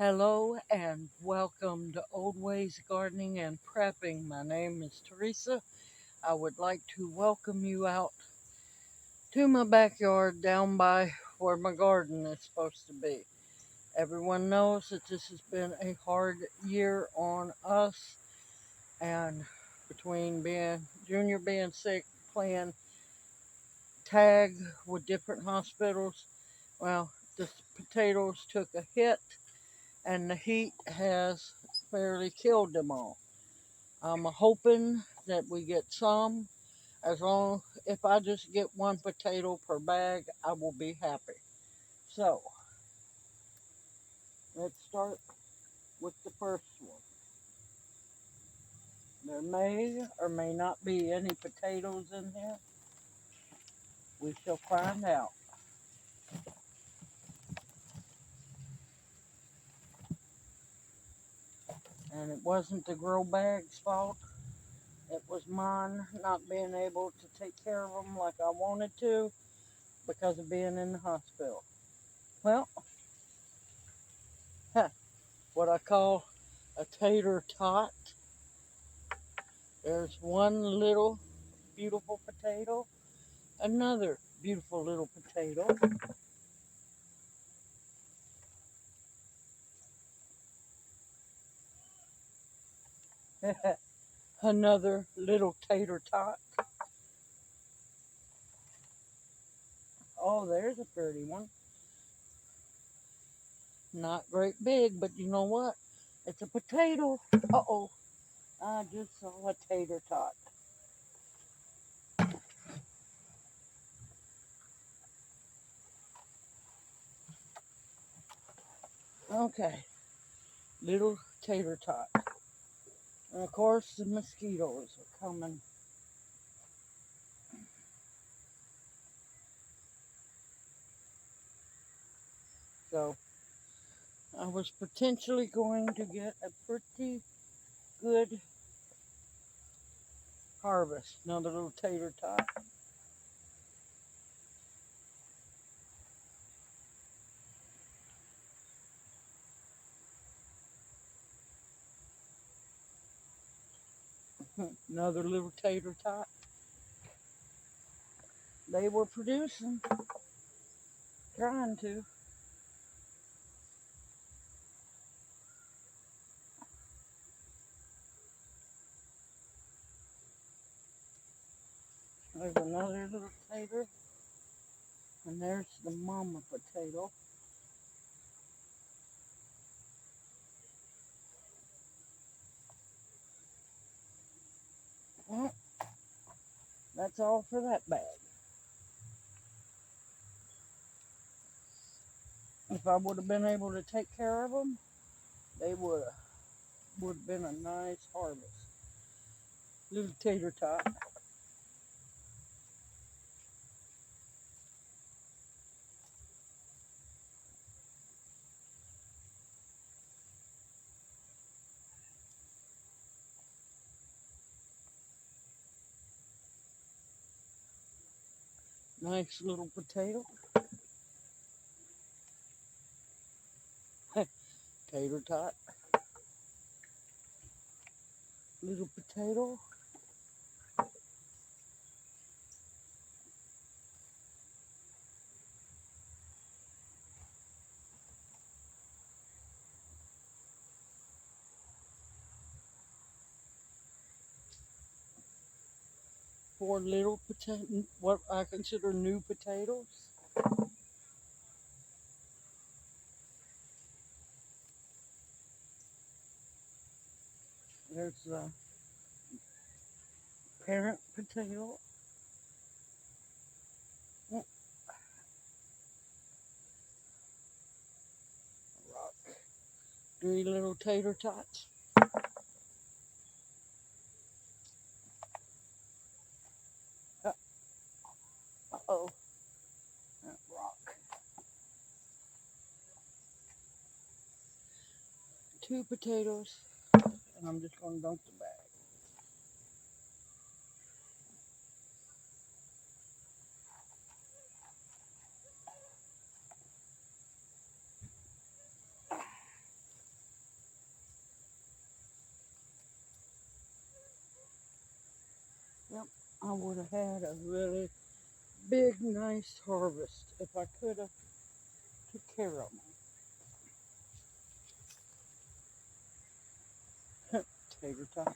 Hello and welcome to Old Ways Gardening and Prepping. My name is Teresa. I would like to welcome you out to my backyard down by where my garden is supposed to be. Everyone knows that this has been a hard year on us, and between being Junior being sick, playing tag with different hospitals, well, the potatoes took a hit and the heat has fairly killed them all. I'm hoping that we get some. As long if I just get one potato per bag, I will be happy. So let's start with the first one. There may or may not be any potatoes in here. We shall find out. And it wasn't the grow bag's fault. It was mine not being able to take care of them like I wanted to because of being in the hospital. Well, what I call a tater tot. There's one little beautiful potato, another beautiful little potato, another little tater tot. Oh, there's a pretty one. Not great big, but you know what? It's a potato. Uh-oh, I just saw a tater tot. Okay, little tater tot. And of course, the mosquitoes are coming. So I was potentially going to get a pretty good harvest. Another little tater tot. Another little tater tot. They were producing, trying to. There's another little tater. And there's the mama potato. Well, that's all for that bag. If I would have been able to take care of them, they would have been a nice harvest. Little tater tot. Nice little potato. Tater tot. Little potato. 4 little potato, what I consider new potatoes. There's the parent potato. Mm, rock. 3 little tater tots. Uh oh, that rock. 2 potatoes, and I'm just going to dump the bag. would have had a really big, nice harvest if I could have took care of them. Tater tot.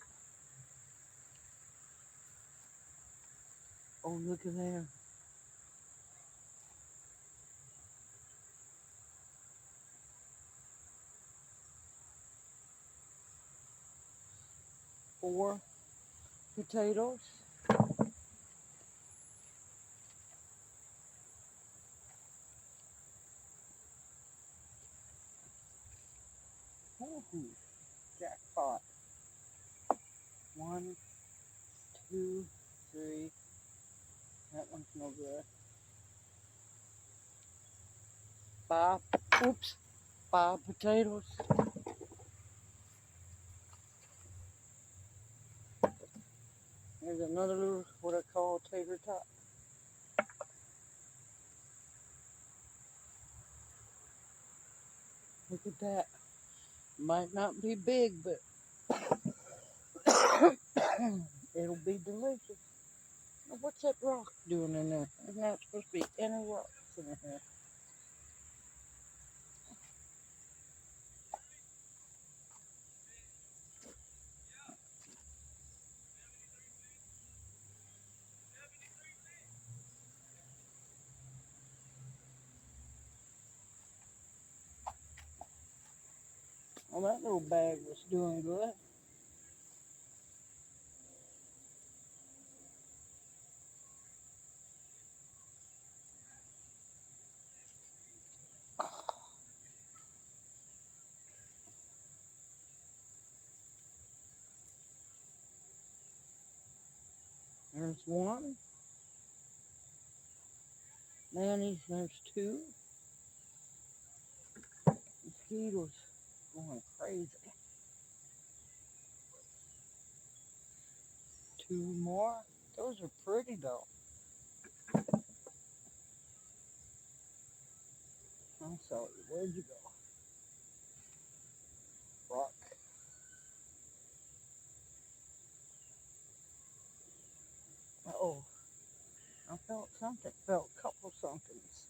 Oh, look at there. Four potatoes. Ooh, jackpot. 1, 2, 3. That one's no good. 5. Oops. 5 potatoes. Here's another little, what I call tater tot. Look at that. Might not be big, but it'll be delicious. Now, what's that rock doing in there? There's not supposed to be any rocks in here. Well, that little bag was doing good. There's one. Mayonnaise, there's 2. Mosquitoes going crazy. 2 more. Those are pretty though. I'm sorry, where'd you go? Rock. Uh-oh. I felt something. Felt a couple somethings.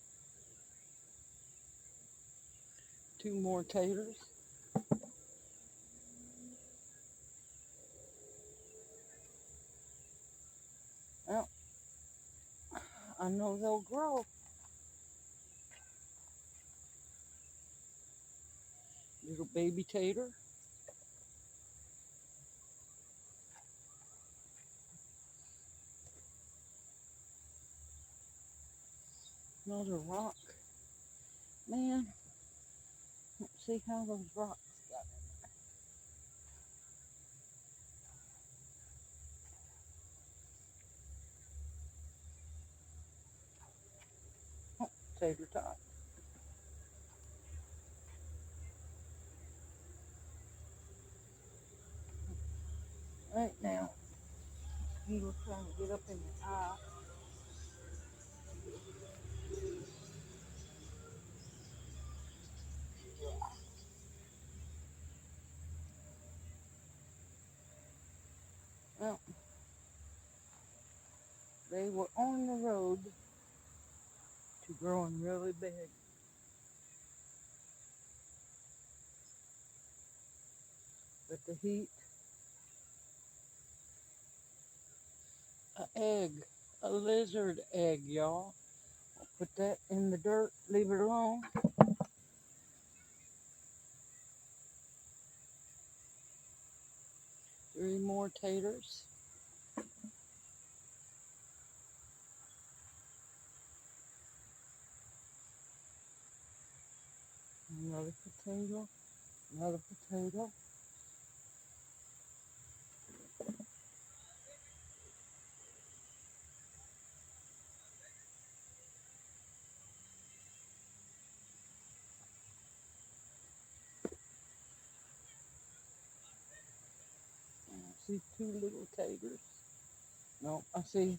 2 more taters. Well, I know they'll grow. Little baby tater. Another rock. Man, let's see how those rocks got in. Oh, tater tot. Right now, he was trying to get up in the eye. Well, they were on the road to growing really big. But the heat, an egg, a lizard egg, y'all. I'll put that in the dirt, leave it alone. 3 more taters. Another potato. Another potato. And I see 2 little taters. No, I see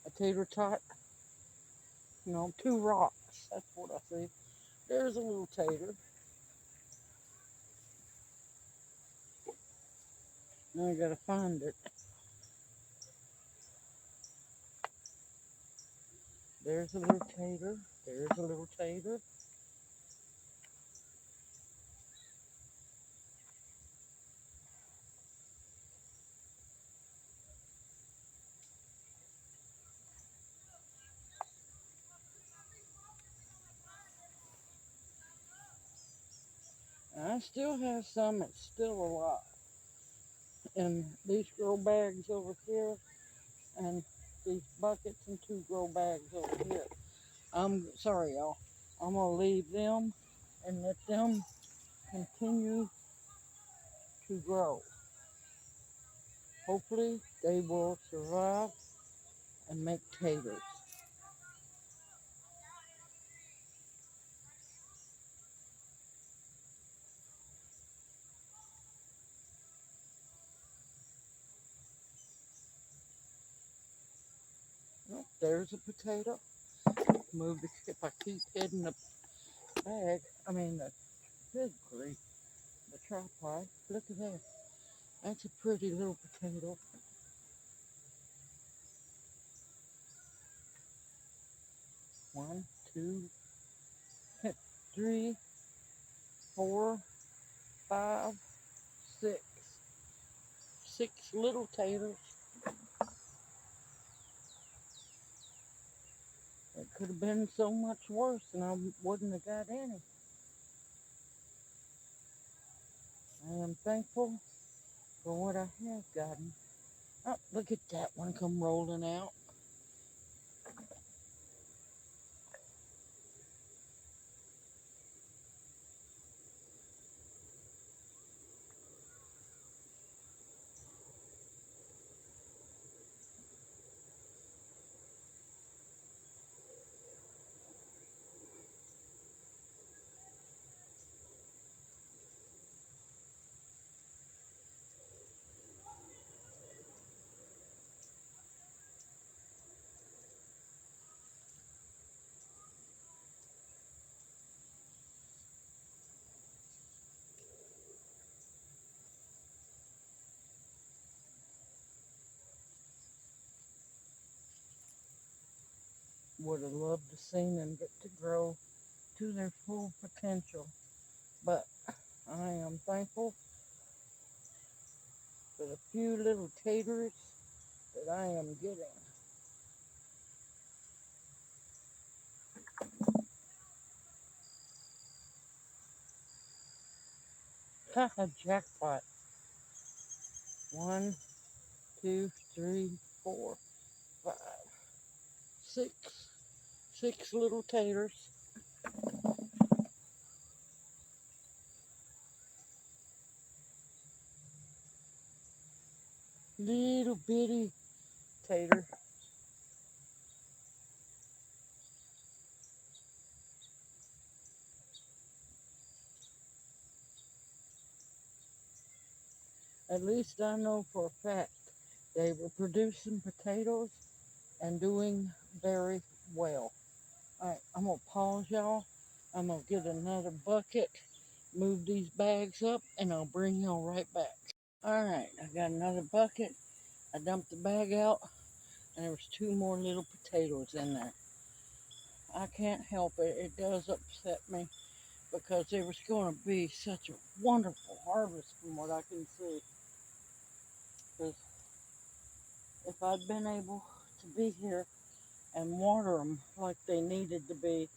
a tater tot. No, 2 rocks. That's what I see. There's a little tater. Now I gotta find it. There's a little tater. There's a little tater. And I still have some that's still alive in these grow bags over here and these buckets and two grow bags over here. I'm sorry, y'all. I'm going to leave them and let them continue to grow. Hopefully, they will survive and make taters. Oh, there's a potato. Move the, if I keep hitting the bag, I mean the good grief, the tripod. Look at that. That's a pretty little potato. One, two, three, four, five, six. Six little taters. It could have been so much worse and I wouldn't have got any. I am thankful for what I have gotten. Oh, look at that one come rolling out. Would have loved to see them get to grow to their full potential. But I am thankful for the few little taters that I am getting. Haha, jackpot. One, two, three, four, five, six. Six little taters. Little bitty tater. At least I know for a fact they were producing potatoes and doing very well. Alright, I'm going to pause y'all. I'm going to get another bucket, move these bags up, and I'll bring y'all right back. Alright, I got another bucket. I dumped the bag out, and there was two more little potatoes in there. I can't help it. It does upset me because there was going to be such a wonderful harvest from what I can see. Because if I'd been able to be here and water them like they needed to be,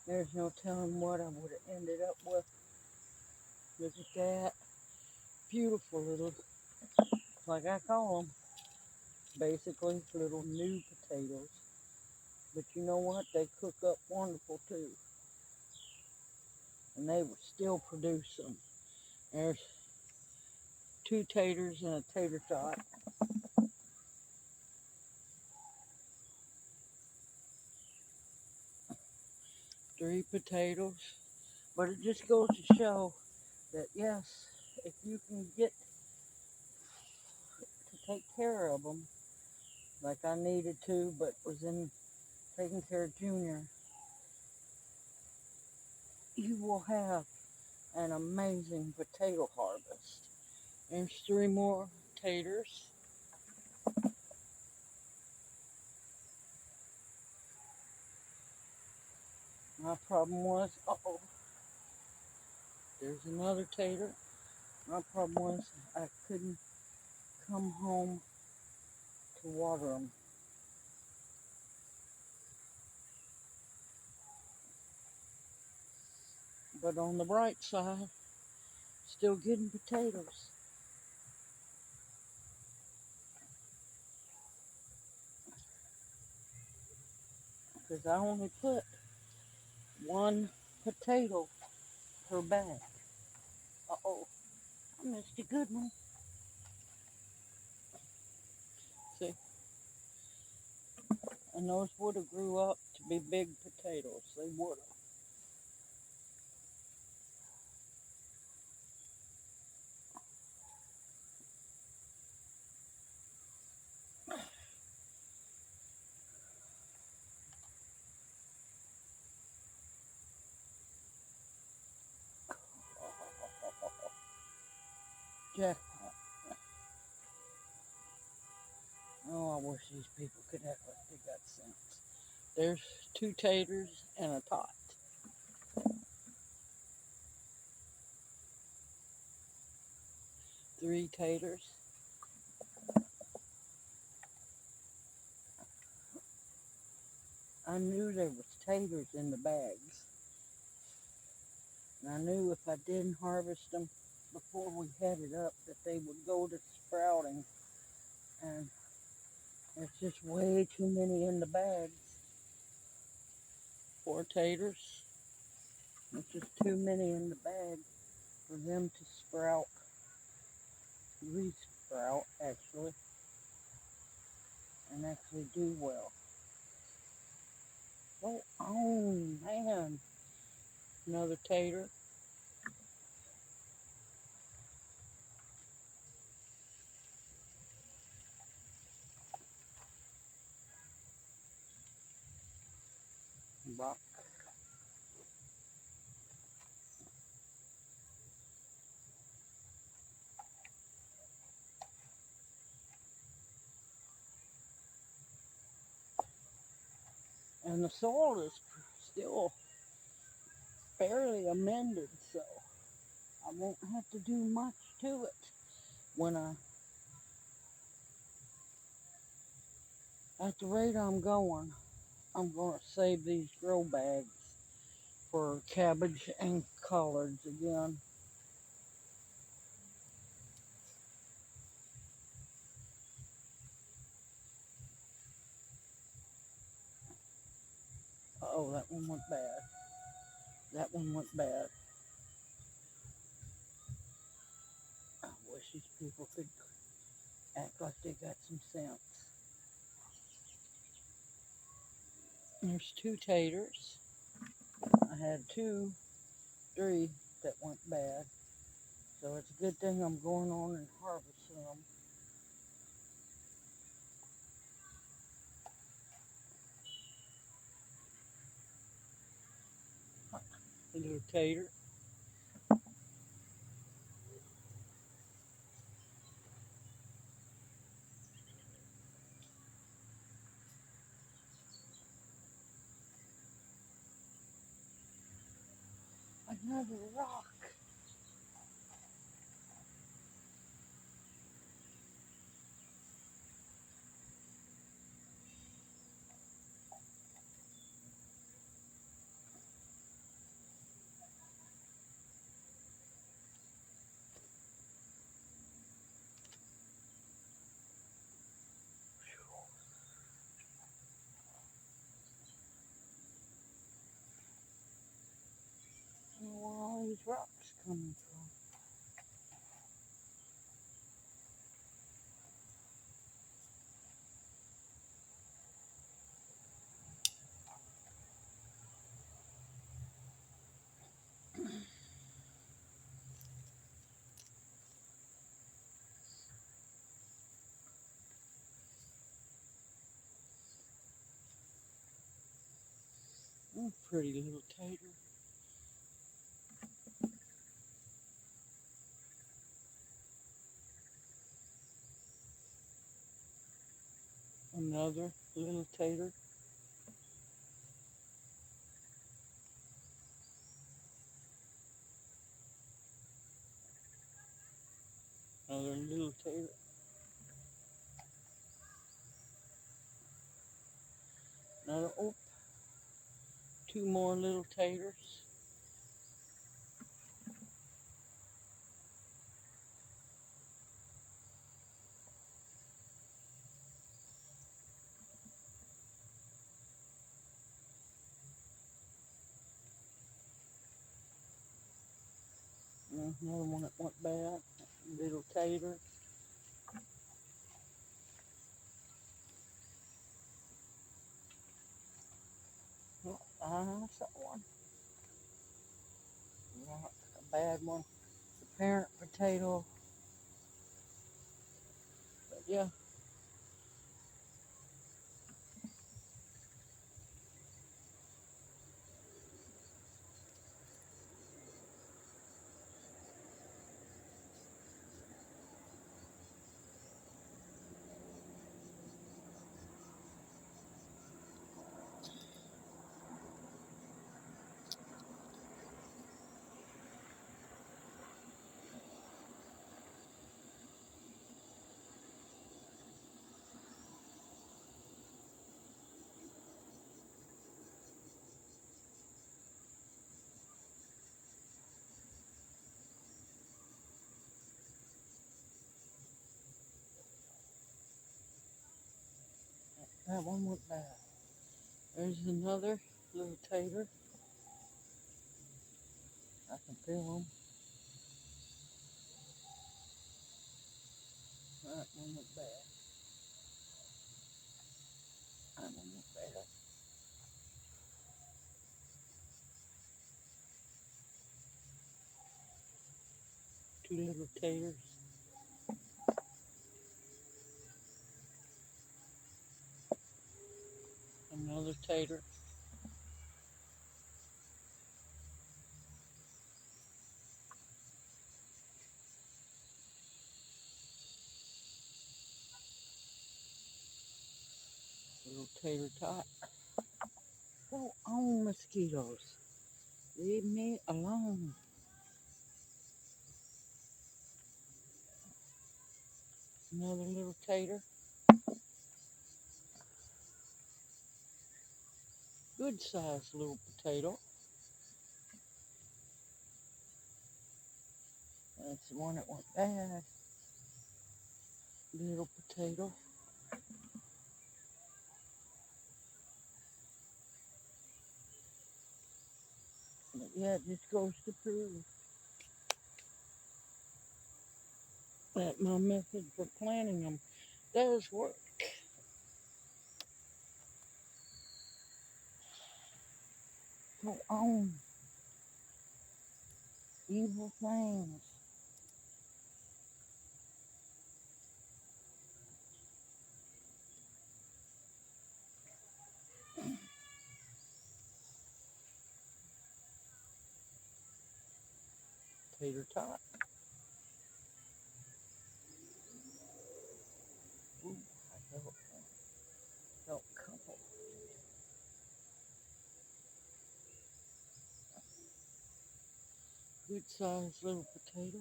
there's no telling what I would have ended up with. Look at that. Beautiful little, like I call them, basically little new potatoes. But you know what? They cook up wonderful too. And they will still produce them. There's two taters and a tater tot. Three potatoes. But it just goes to show that yes, if you can get to take care of them, like I needed to, but was in taking care of Junior, you will have an amazing potato harvest. There's three more taters. My problem was, uh-oh, there's another tater. My problem was I couldn't come home to water them. But on the bright side, still getting potatoes. Because I only put one potato per bag. Uh-oh, I missed a good one. See, and those would have grew up to be big potatoes. They would have. Jackpot. Oh, I wish these people could act like they got sense. There's two taters and a tot. Three taters. I knew there was taters in the bags. And I knew if I didn't harvest them before we headed up that they would go to sprouting. And there's just way too many in the bags. 4 taters. There's just too many in the bag for them to sprout, re-sprout actually, and actually do well. Oh man, another tater. Rock. And the soil is still fairly amended, so I won't have to do much to it. When at the rate I'm going to save these grow bags for cabbage and collards again. Oh, that one went bad. That one went bad. I wish these people could act like they got some sense. There's 2 taters. I had 2, 3 that went bad. So it's a good thing I'm going on and harvesting them. A little tater. Another rock. Where are all these rocks coming from? Oh, pretty little tater. Another little tater. Another little tater. Another, oh, two more little taters. Another one that went bad. Little tater. Oh, I saw one. Not a bad one. The parent potato. But yeah, that one went bad. There's another little tater. I can feel them. That one went bad. That one went bad. Two little taters. Another tater. Little tater tot. Go on, mosquitoes. Leave me alone. Another little tater. Good sized little potato. That's the one that went bad. Little potato. But yeah, it just goes to prove that my method for planting them does work. Go on. Evil things. Tater tot. Ooh, I felt one. Felt a couple. Good sized little potato.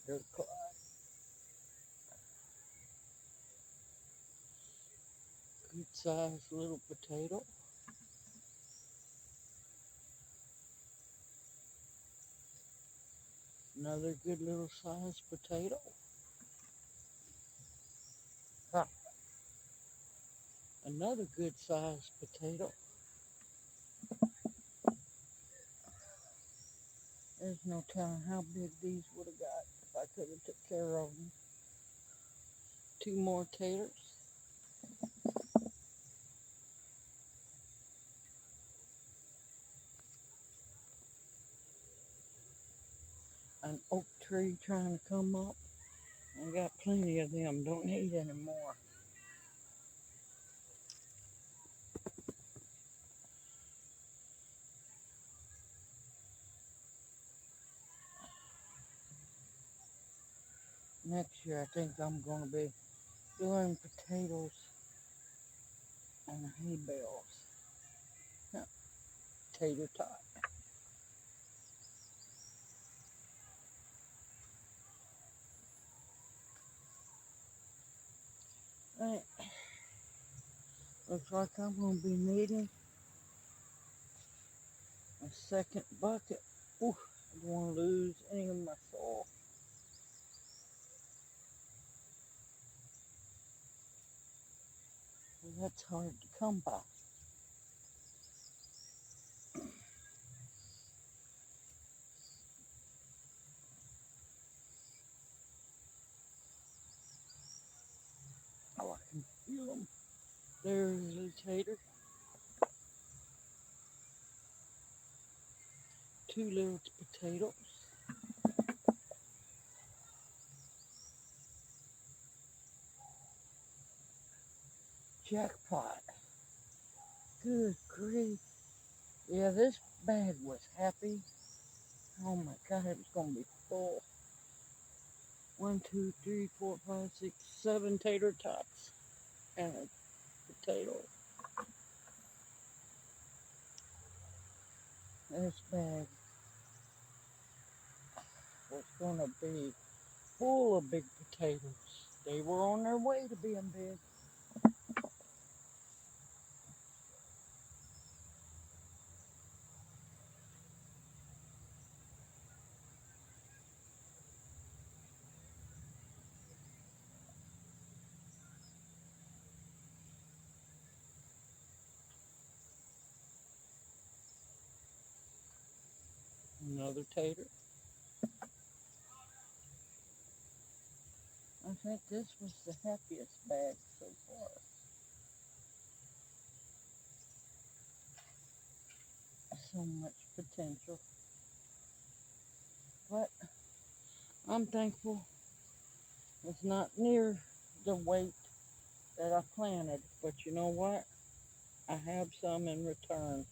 There's a good sized little potato. Another good little sized potato. Ah, another good sized potato. There's no telling how big these would have got if I could have took care of them. Two more taters. An oak tree trying to come up. I got plenty of them. Don't need any more. Next year, I think I'm going to be doing potatoes and hay bales. Yeah, tater tot. like I'm going to be needing a second bucket. Ooh, I don't want to lose any of my soil. Well, that's hard to come by. Oh, I can feel them. There's a tater. Two little potatoes. Jackpot. Good grief. Yeah, this bag was happy. Oh my God, it was going to be full. 1, 2, 3, 4, 5, 6, 7 tater tots and a potato. This bag was going to be full of big potatoes. They were on their way to being big. Another tater. I think this was the happiest bag so far. So much potential. But I'm thankful it's not near the weight that I planted. But you know what? I have some in return.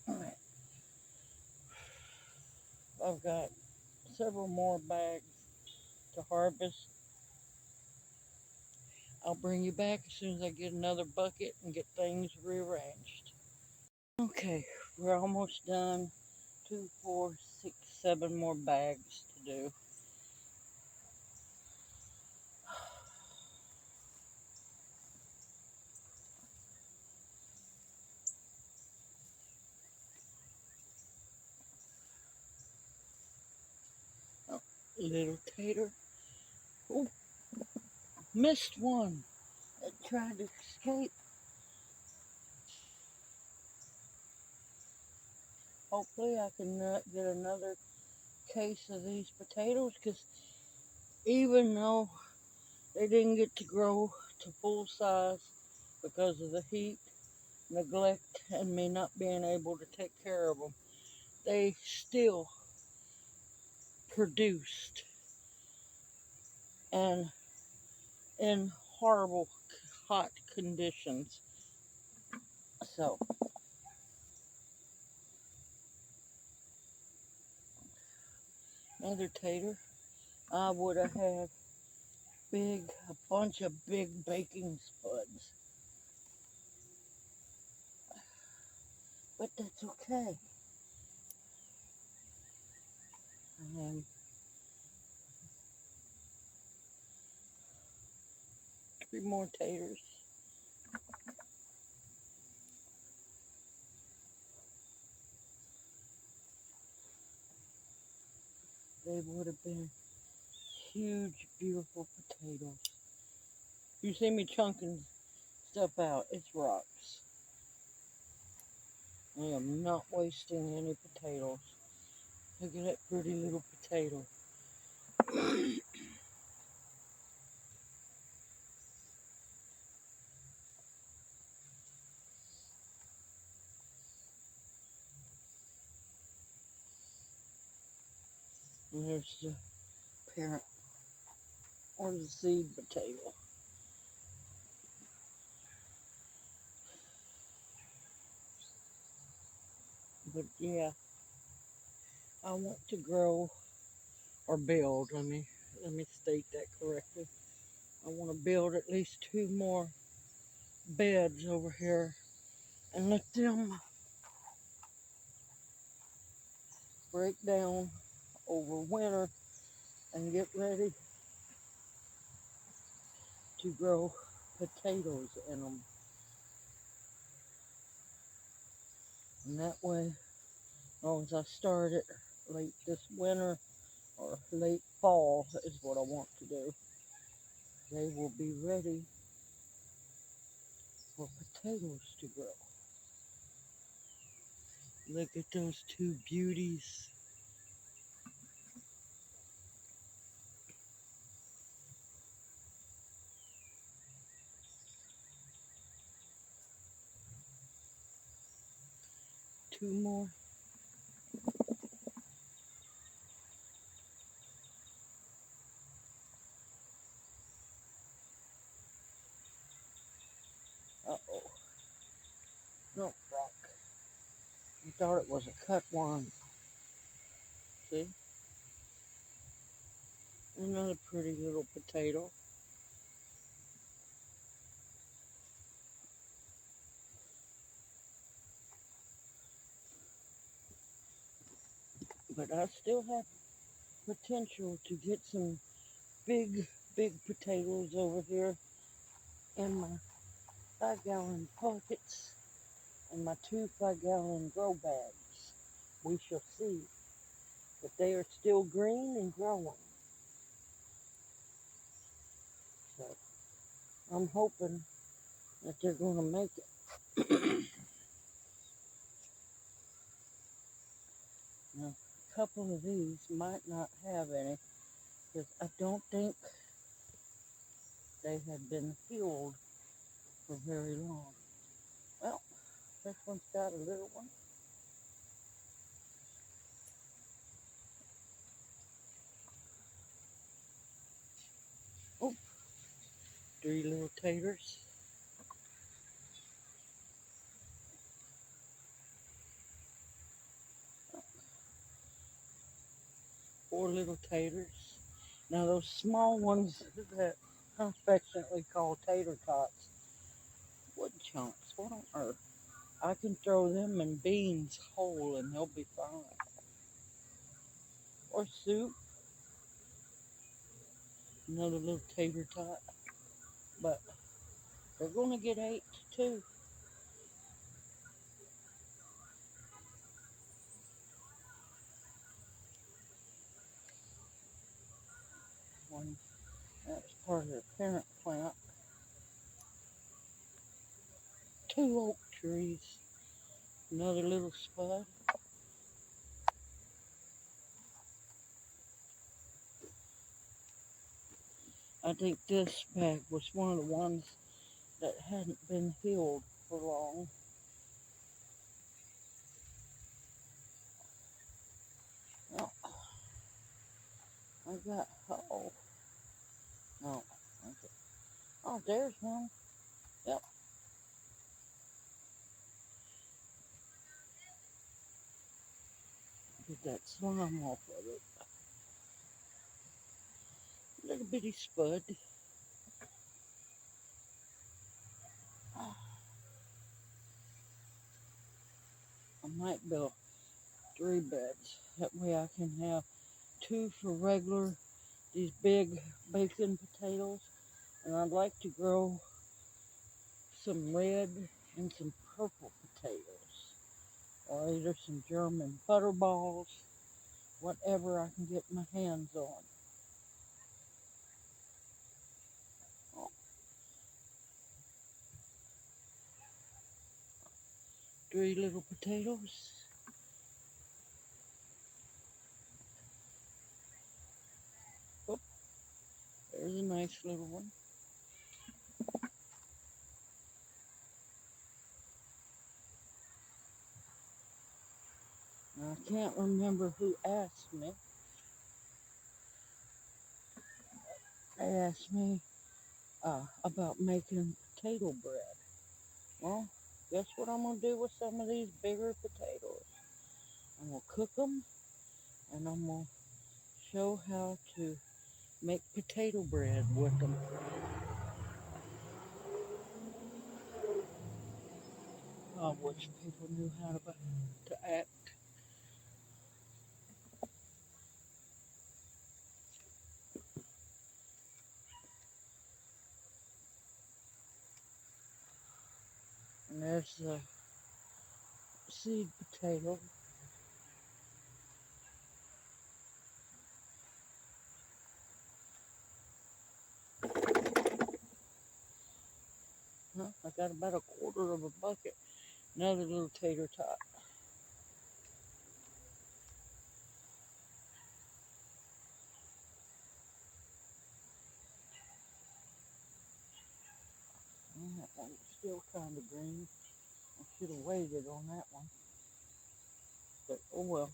Alright, I've got several more bags to harvest. I'll bring you back as soon as I get another bucket and get things rearranged. Okay, we're almost done. 2, 4, 6, 7 more bags to do. Oh, little tater. Oh, missed one. It tried to escape. Hopefully I can get another case of these potatoes, because even though they didn't get to grow to full size because of the heat, neglect, and me not being able to take care of them, they still produced, and in horrible hot conditions. So another tater, I would have had a bunch of big baking spuds, but that's okay. Um, 3 more taters. They would have been huge, beautiful potatoes. You see me chunking stuff out, it's rocks. I am not wasting any potatoes. Look at that pretty little potato. And there's the parent, or the seed potato. But yeah, I want to grow or build. Let me state that correctly. I want to build at least 2 more beds over here and let them break down over winter and get ready to grow potatoes in them. And that way, as long as I start it late this winter or late fall is what I want to do, they will be ready for potatoes to grow. Look at those two beauties. Two more. Uh-oh. No, rock. I thought it was a cut one. See? Another pretty little potato. But I still have potential to get some big, big potatoes over here in my 5-gallon buckets and my 2 5-gallon grow bags. We shall see. But they are still green and growing. So I'm hoping that they're going to make it. Now, a couple of these might not have any because I don't think they had been healed for very long. Well, this one's got a little one. Oh, 3 little taters. 4 little taters. Now those small ones that I affectionately call tater tots, wood chunks, what on earth? I can throw them in beans whole and they'll be fine. Or soup. Another little tater tot. But they're going to get ate too. One, that's part of the parent plant. 2 oak trees. Another little spud. I think this bag was one of the ones that hadn't been healed for long. Oh, I got, oh, no, okay. Oh, there's one. Yep. Get that slime off of it. Little bitty spud. I might build 3 beds. That way I can have 2 for regular, these big bacon potatoes. And I'd like to grow some red and some purple potatoes. Or either some German butterballs, whatever I can get my hands on. Oh, 3 little potatoes. Oh, there's a nice little one. Now, I can't remember who asked me. They asked me about making potato bread. Well, guess what I'm going to do with some of these bigger potatoes? I'm going to cook them, and I'm going to show how to make potato bread with them. I wish people knew how to act. And there's the seed potato. Huh? I got about a quarter of a bucket. Another little tater tot. And that one's still kind of green. I should have waited on that one. But oh well.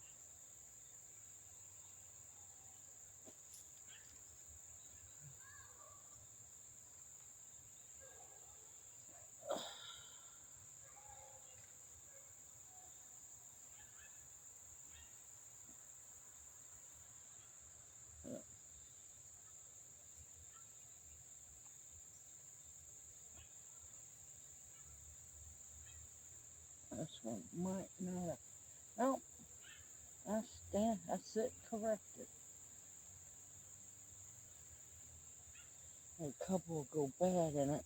Yeah, this one might not have. Oh, I sit corrected. A couple will go bad in it.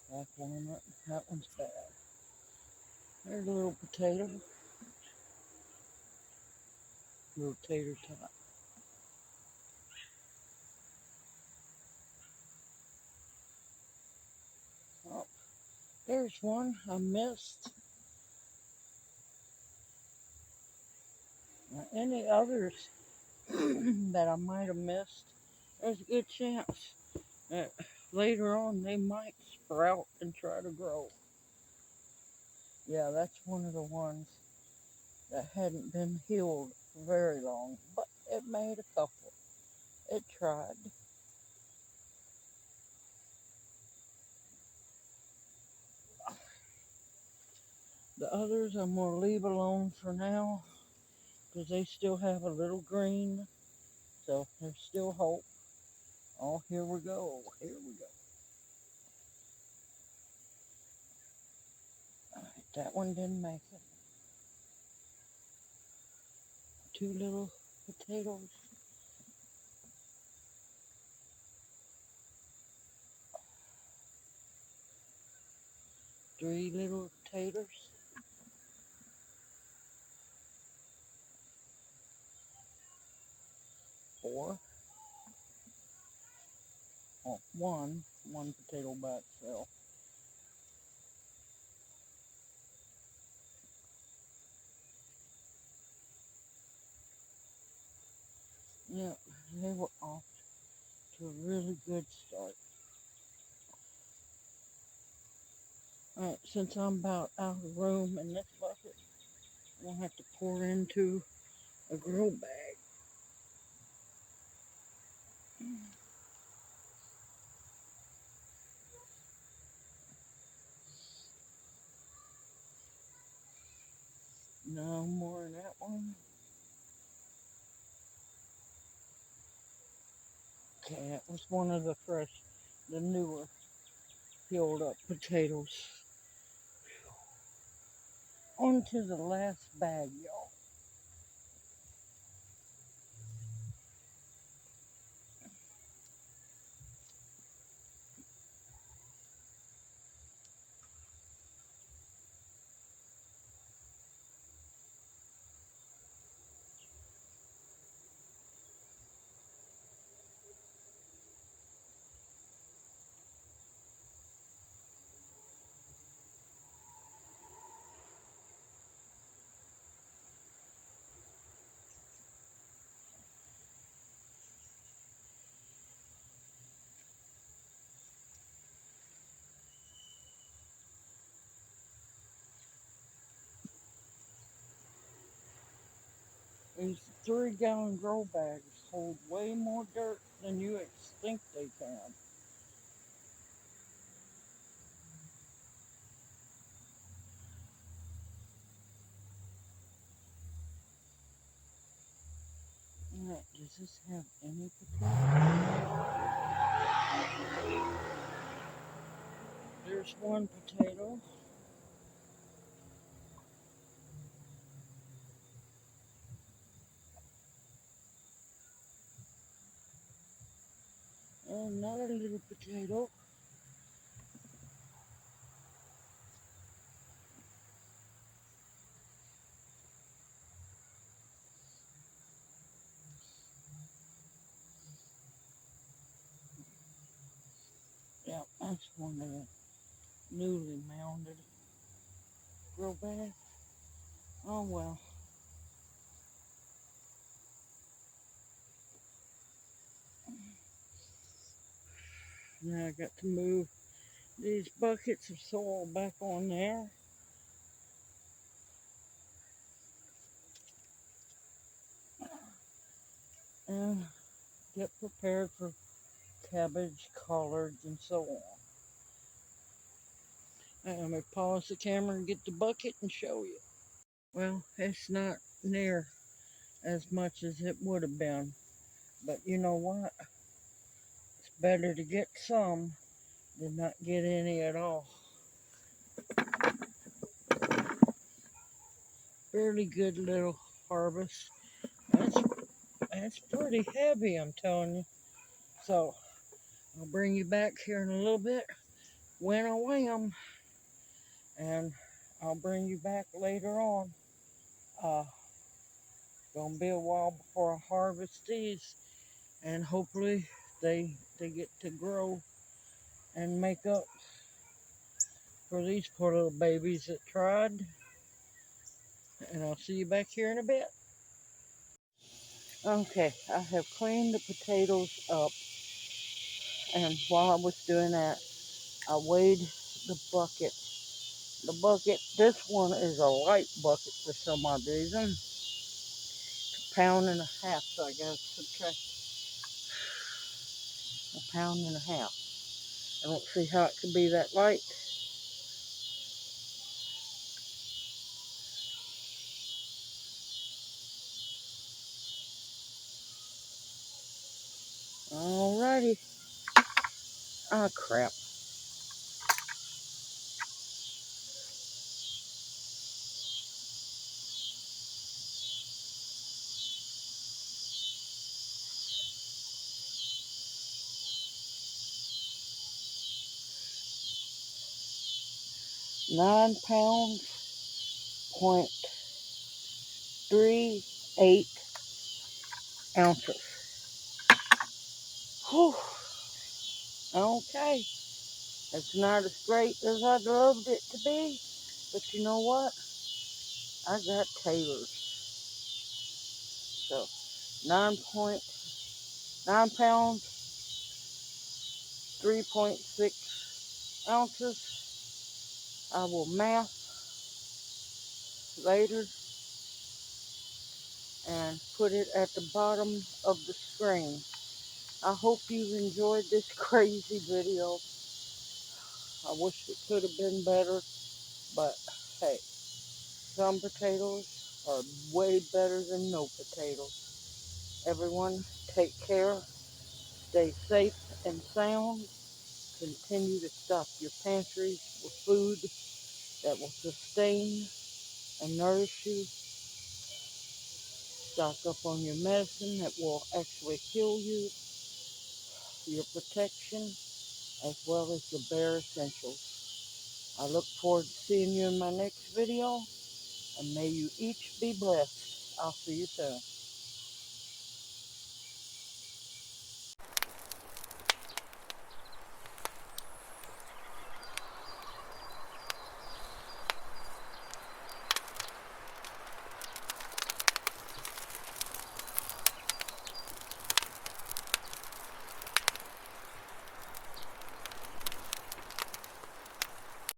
Black walnut, that one's bad. There's a little potato, little tater tot. Oh, there's one I missed. Any others that I might have missed, there's a good chance that later on they might sprout and try to grow. Yeah, that's one of the ones that hadn't been healed for very long, but it made a couple. It tried. The others I'm going to leave alone for now because they still have a little green, so there's still hope. Oh, here we go. Here we go. All right, that one didn't make it. Two little potatoes. Three little taters. Four. Oh, one potato by itself. Yeah, they were off to a really good start. Alright, since I'm about out of room in this bucket, I'm going to have to pour into a grow bag. No more in that one. Okay, that was one of the newer, peeled up potatoes. On to the last bag, y'all. These 3-gallon grow bags hold way more dirt than you think they can. Alright, does this have any potato? There's one potato. Another little potato. Yeah, that's one of the newly mounded grow bags. Oh well. Now I got to move these buckets of soil back on there. And get prepared for cabbage, collards, and so on. Let me pause the camera and get the bucket and show you. Well, it's not near as much as it would have been. But you know what? It's better to get some than not get any at all. Fairly good little harvest. That's, that's pretty heavy, I'm telling you. So I'll bring you back here in a little bit when I weigh them. And I'll bring you back later on. Gonna be a while before I harvest these, and hopefully they get to grow and make up for these poor little babies that tried. And I'll see you back here in a bit. Okay, I have cleaned the potatoes up, and while I was doing that, I weighed the bucket. The bucket, this one is a light bucket for some odd reason. It's a pound and a half, so I gotta subtract a pound and a half. I don't see how it could be that light. Alrighty. Ah, crap. 9 pounds, 0.38 ounces. Whew. Okay. It's not as great as I'd loved it to be, but you know what? I got taters. So 9 pounds, 3.6 ounces. I will math later and put it at the bottom of the screen. I hope you enjoyed this crazy video. I wish it could have been better, but hey, some potatoes are way better than no potatoes. Everyone, take care, stay safe and sound, continue to stock your pantries with food that will sustain and nourish you. Stock up on your medicine that will actually heal you, your protection, as well as the bare essentials. I look forward to seeing you in my next video, and may you each be blessed. I'll see you soon.